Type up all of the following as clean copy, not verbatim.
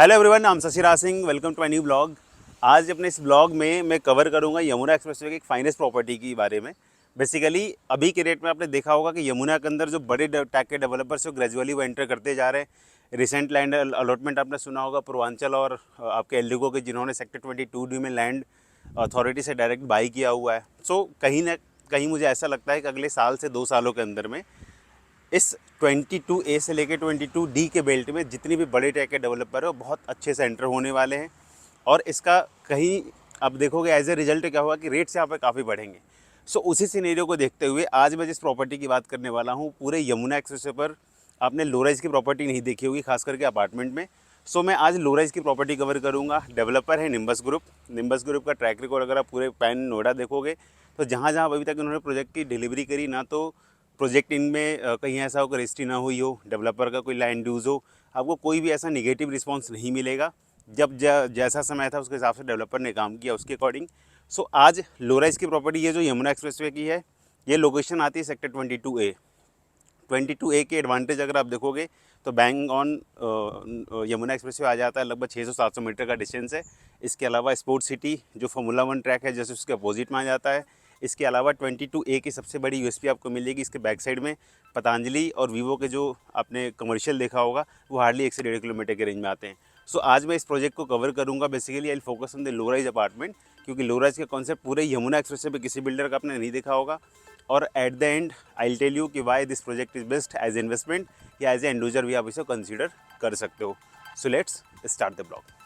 Hello everyone, I am Shashiraj Singh. Welcome to my new blog. आज अपने इस ब्लॉग में मैं कवर करूंगा यमुना एक्सप्रेसवे की एक फाइनेस्ट प्रॉपर्टी के बारे में। बेसिकली अभी के रेट में आपने देखा होगा कि यमुना के अंदर जो बड़े टैग के डेवलपर्स जो ग्रेजुअली वो एंटर करते जा रहे हैं। रिसेंट लैंड अलॉटमेंट आपने सुना होगा पूर्वांचल और आपके एल्डिको के, जिन्होंने सेक्टर 22D में लैंड अथॉरिटी से डायरेक्ट बाई किया हुआ है। सो कहीं ना कहीं मुझे ऐसा लगता है कि अगले साल से 2 सालों के अंदर में इस 22A से लेकर 22D के बेल्ट में जितनी भी बड़े टैग के डेवलपर है वो बहुत अच्छे से एंटर होने वाले हैं। और इसका कहीं आप देखोगे एज ए रिजल्ट क्या होगा कि रेट्स यहाँ पर काफ़ी बढ़ेंगे। सो उसी सिनेरियो को देखते हुए आज मैं जिस प्रॉपर्टी की बात करने वाला हूँ, पूरे यमुना एक्सप्रेसवे पर आपने लो राइज की प्रॉपर्टी नहीं देखी होगी, खास करके अपार्टमेंट में। सो मैं आज लो राइज की प्रॉपर्टी कवर करूँगा। डेवलपर है निम्बस ग्रुप। निम्बस ग्रुप का ट्रैक रिकॉर्ड अगर आप पूरे पैन नोएडा देखोगे तो जहाँ जहाँ अभी तक उन्होंने प्रोजेक्ट की डिलीवरी करी, ना तो प्रोजेक्ट इनमें कहीं ऐसा हो कि रजिस्ट्री ना हुई हो, डेवलपर का कोई लैंड यूज़ हो, आपको कोई भी ऐसा निगेटिव रिस्पांस नहीं मिलेगा। जब जैसा समय था उसके हिसाब से डेवलपर ने काम किया उसके अकॉर्डिंग। सो आज लो राइज की प्रॉपर्टी ये जो यमुना एक्सप्रेसवे की है, ये लोकेशन आती है सेक्टर 22A। 22A के एडवांटेज अगर आप देखोगे तो बैंग ऑन यमुना एक्सप्रेसवे आ जाता है। लगभग 600-700 मीटर का डिस्टेंस है। इसके अलावा स्पोर्ट्स सिटी जो फार्मूला 1 ट्रैक है जैसे उसके अपोजिट में आ जाता है। इसके अलावा 22A की सबसे बड़ी यूएसपी आपको मिलेगी, इसके बैक साइड में पतंजलि और वीवो के जो आपने कमर्शियल देखा होगा वो हार्डली 1 से 1.5 किलोमीटर के रेंज में आते हैं। सो आज मैं इस प्रोजेक्ट को कवर करूंगा। Basically I focus on the low rise apartment, क्योंकि लो राइज का कॉन्सेप्ट पूरे यमुना एक्सप्रेसवे पे किसी बिल्डर का आपने नहीं देखा होगा। और at the end I will tell you कि why this project is best as investment या एज ए एंड यूजर भी आप इसे कंसीडर कर सकते हो। So let's start the blog.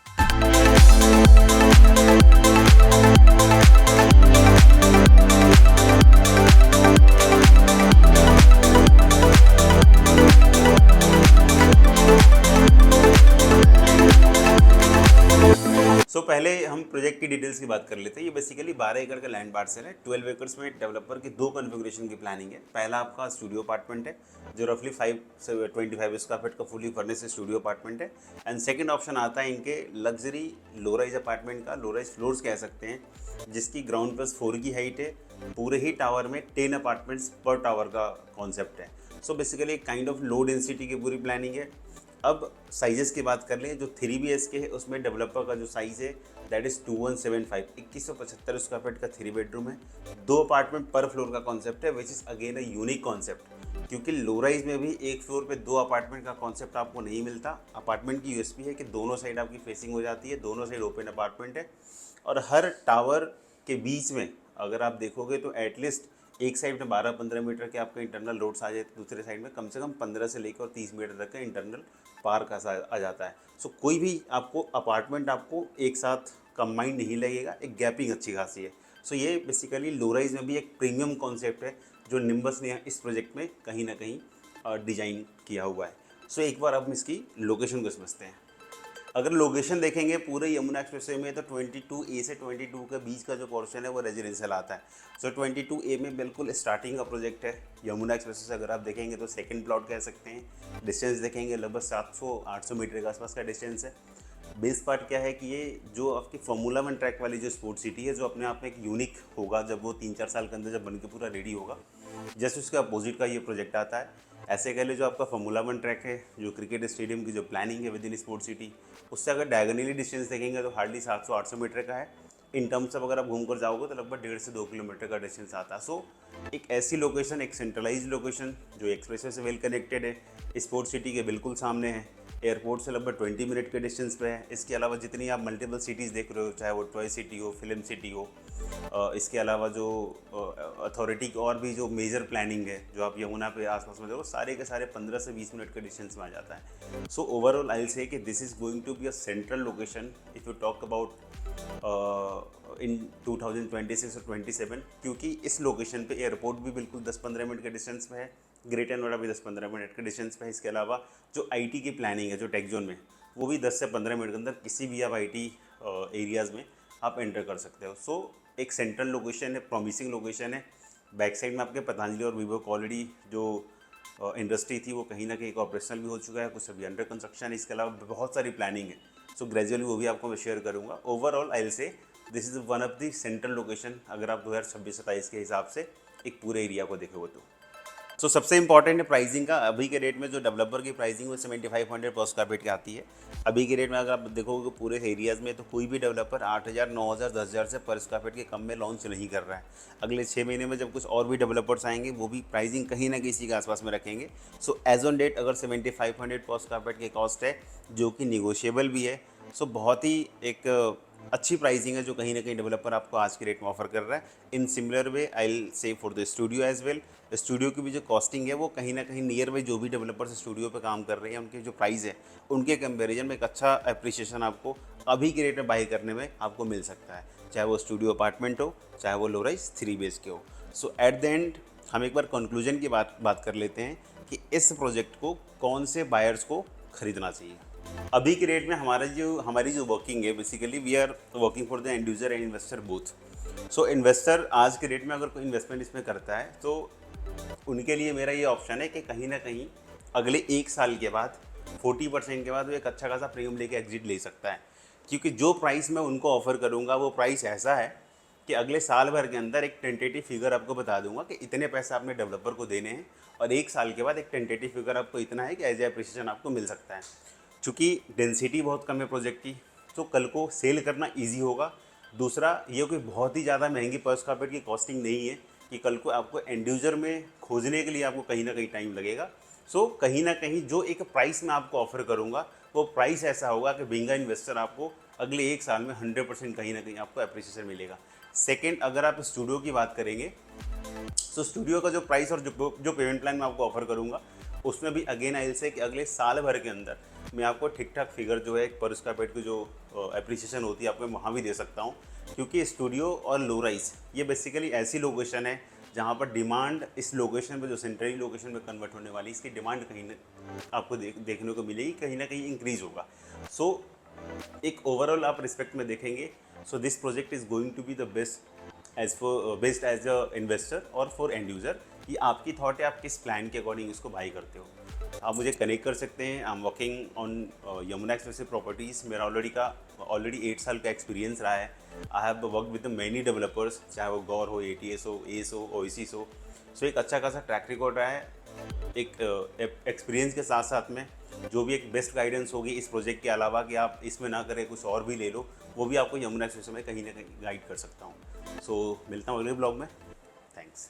पहले हम प्रोजेक्ट की डिटेल्स की बात कर लेते हैं। ये बेसिकली 12 एकड़ का लैंड पार्सल है। 12 एकर्स में डेवलपर की 2 कन्फिगरेशन की प्लानिंग है। पहला आपका स्टूडियो अपार्टमेंट है जो रफली 5 से 25 स्क्वायर फीट का फुली फर्निश्ड स्टूडियो अपार्टमेंट है। एंड सेकंड ऑप्शन आता है इनके लग्जरी लो राइज अपार्टमेंट का, लो राइज फ्लोर्स कह सकते हैं, जिसकी ग्राउंड प्लस 4 की हाइट है। पूरे ही टावर में 10 अपार्टमेंट्स पर टावर का कॉन्सेप्ट है। सो बेसिकली एक काइंड ऑफ लो डेंसिटी की पूरी प्लानिंग है। अब साइजेस की बात कर लें, जो 3BHK है उसमें डेवलपर का जो साइज़ है दैट इज़ 2175, 2175 स्क्वायर फीट का 3 बेडरूम है। 2 अपार्टमेंट पर फ्लोर का कॉन्सेप्ट है, which is again a unique concept, क्योंकि लो राइज में भी एक फ्लोर पे 2 अपार्टमेंट का कॉन्सेप्ट आपको नहीं मिलता। अपार्टमेंट की यूएसपी है कि दोनों साइड आपकी फेसिंग हो जाती है, दोनों साइड ओपन अपार्टमेंट है। और हर टावर के बीच में अगर आप देखोगे तो एटलीस्ट एक साइड में 12-15 मीटर के आपके इंटरनल रोड्स आ जाते, दूसरे साइड में कम से कम 15 से लेकर 30 मीटर तक का इंटरनल पार्क आ जाता है। सो कोई भी आपको अपार्टमेंट आपको एक साथ कंबाइंड नहीं लगेगा, एक गैपिंग अच्छी खासी है। सो ये बेसिकली लो राइज में भी एक प्रीमियम कॉन्सेप्ट है जो निम्बस ने इस प्रोजेक्ट में कहीं ना कहीं डिजाइन किया हुआ है। सो एक बार अब इसकी लोकेशन को समझते हैं। अगर लोकेशन देखेंगे पूरे यमुना एक्सप्रेसवे में तो 22A से 22 के बीच का जो पोर्शन है वो रेजिडेंशियल आता है। सो 22A में बिल्कुल स्टार्टिंग का प्रोजेक्ट है। यमुना एक्सप्रेसवे से अगर आप देखेंगे तो सेकंड प्लॉट कह सकते हैं। डिस्टेंस देखेंगे लगभग 700-800 मीटर के आसपास का डिस्टेंस है। बेस पार्ट क्या है कि ये जो आपकी फार्मूला 1 ट्रैक वाली जो स्पोर्ट्स सिटी है, जो अपने आप में एक यूनिक होगा जब वो 3-4 साल के अंदर जब बन के पूरा रेडी होगा, जस्ट उसके अपोजिट का ये प्रोजेक्ट आता है। ऐसे कह ले जो आपका फार्मूला 1 ट्रैक है, जो क्रिकेट स्टेडियम की जो प्लानिंग है विद इन स्पोर्ट्स सिटी, उससे अगर डायगोनली डिस्टेंस देखेंगे तो हार्डली 700-800 मीटर का है। इन टर्म्स ऑफ अगर आप घूम कर जाओगे तो लगभग 1.5 से 2 किलोमीटर का डिस्टेंस आता है। सो एक ऐसी लोकेशन, एक सेंट्रलाइज लोकेशन जो एक्सप्रेसवे से वेल कनेक्टेड है, स्पोर्ट्स सिटी के बिल्कुल सामने है, एयरपोर्ट से लगभग 20 मिनट के डिस्टेंस पे है। इसके अलावा जितनी आप मल्टीपल सिटीज़ देख रहे हो, चाहे वो टॉय सिटी हो, फिल्म सिटी हो, इसके अलावा जो अथॉरिटी की और भी जो मेजर प्लानिंग है जो आप यमुना पे आसपास में देखो, सारे के सारे 15 से 20 मिनट के डिस्टेंस में आ जाता है। So overall I will say कि this is going to be a central location if you talk about in 2026 और 27, क्योंकि इस लोकेशन पे एयरपोर्ट भी बिल्कुल 10-15 मिनट के डिस्टेंस पे है, ग्रेटर नोएडा भी 10-15 मिनट के डिस्टेंस पे है। इसके अलावा जो आईटी की प्लानिंग है जो टेक जोन में, वो भी 10 से 15 मिनट के अंदर किसी भी आप आईटी एरियाज़ में आप एंटर कर सकते हो। सो एक सेंट्रल लोकेशन है, प्रॉमिसिंग लोकेशन है। बैक साइड में आपके पतंजलि और वीवो ऑलरेडी जो इंडस्ट्री थी वो कहीं ना कहीं ऑपरेशनल भी हो चुका है, कुछ अभी अंडर कंस्ट्रक्शन है। इसके अलावा बहुत सारी प्लानिंग है। सो ग्रेजुअली वो भी आपको मैं शेयर करूँगा। ओवरऑल आई विल से this is one of the central location अगर आप 2026-27 के हिसाब से एक पूरे एरिया को देखोगे तो। सो सबसे इंपॉर्टेंट है प्राइसिंग का। अभी के रेट में जो डेवलपर की प्राइसिंग वो 7500 पर स्क्वायर फीट की आती है। अभी के रेट में अगर आप देखोगे पूरे एरियाज़ में, तो कोई भी डेवलपर 8000, 9000, 10000 से पर स्क्वायर फीट के कम में लॉन्च नहीं कर रहा है। अगले 6 महीने में जब कुछ और भी डेवलपर्स आएंगे, वो भी प्राइसिंग कहीं ना किसी के आसपास में रखेंगे। सो एज ऑन डेट अगर 7500 पर स्क्वायर फीट की कॉस्ट है, जो कि निगोशिएबल भी है, सो बहुत ही एक अच्छी प्राइसिंग है जो कहीं ना कहीं डेवलपर आपको आज के रेट में ऑफर कर रहा है। In similar way I will say for the studio as well. Studio की भी जो कॉस्टिंग है वो कहीं ना कहीं नियर बाई जो भी डेवलपर्स स्टूडियो पे काम कर रहे हैं उनके जो प्राइस है, उनके कंपैरिजन में एक अच्छा अप्रिसिएशन आपको अभी के रेट में बाई करने में आपको मिल सकता है, चाहे वो स्टूडियो अपार्टमेंट हो, चाहे वो लो राइज 3 BHK हो। सो एट द एंड हम एक बार कंक्लूजन की बात कर लेते हैं कि इस प्रोजेक्ट को कौन से बायर्स को खरीदना चाहिए। अभी के रेट में हमारी जो वर्किंग है, basically we are working for the end user and investor both. So investor आज के रेट में अगर कोई इन्वेस्टमेंट इसमें करता है, तो उनके लिए मेरा ये ऑप्शन है कि कहीं ना कहीं अगले 1 साल के बाद 40% के बाद वो एक अच्छा खासा प्रीमियम लेके एग्जिट ले सकता है। क्योंकि जो प्राइस मैं उनको ऑफर करूँगा वो प्राइस ऐसा है कि अगले साल भर के अंदर एक टेंटेटिव फिगर आपको बता दूंगा कि इतने पैसे आपने डेवलपर को देने हैं, और 1 साल के बाद एक टेंटेटिव फिगर आपको इतना है कि एज ए अप्रिसिएशन आपको मिल सकता है। चूँकि डेंसिटी बहुत कम है प्रोजेक्ट की, तो कल को सेल करना ईजी होगा। दूसरा, ये कोई बहुत ही ज़्यादा महंगी पर स्क्वायर फीट की कॉस्टिंग नहीं है कि कल को आपको एंड यूजर में खोजने के लिए आपको कहीं ना कहीं टाइम लगेगा। सो कहीं ना कहीं जो एक प्राइस मैं आपको ऑफर करूँगा, वो प्राइस ऐसा होगा कि बीइंग अ इन्वेस्टर आपको अगले 1 साल में 100% कहीं ना कहीं आपको अप्रिसिएशन मिलेगा। सेकेंड, अगर आप स्टूडियो की बात करेंगे, तो स्टूडियो का जो प्राइस और जो पेमेंट प्लान मैं आपको ऑफर करूँगा, उसमें भी अगेन आई विल से कि अगले साल भर के अंदर मैं आपको ठीक ठाक फिगर जो है पर स्क्वायर फीट की जो अप्रिसिएशन होती है आपको वहाँ भी दे सकता हूँ। क्योंकि स्टूडियो और लो राइज ये बेसिकली ऐसी लोकेशन है जहाँ पर डिमांड इस लोकेशन पे, जो सेंट्रली लोकेशन में कन्वर्ट होने वाली, इसकी डिमांड कहीं ना आपको देखने को मिलेगी, कहीं ना कहीं इंक्रीज होगा। सो एक ओवरऑल आप रिस्पेक्ट में देखेंगे, so this project is going to be the best as a investor और फॉर एंड यूज़र। ये आपकी थॉट है, आप किस प्लान के अकॉर्डिंग इसको बाई करते हो। आप मुझे कनेक्ट कर सकते हैं। I am working on Yamuna exclusive properties. मेरा ऑलरेडी 8 साल का एक्सपीरियंस रहा है। I have work with many developers, चाहे वो गौर हो, ATS हो, एस हो, ओएसिस हो। सो एक अच्छा खासा ट्रैक रिकॉर्ड रहा है। एक एक्सपीरियंस के साथ साथ में जो भी एक बेस्ट गाइडेंस होगी इस प्रोजेक्ट के अलावा कि आप इसमें ना करें, कुछ और भी ले लो, वो भी आपको यमुना एक्सक्लूसिव में कहीं ना कहीं गाइड कर सकता हूँ। सो मिलता हूँ अगले ब्लॉग में। थैंक्स।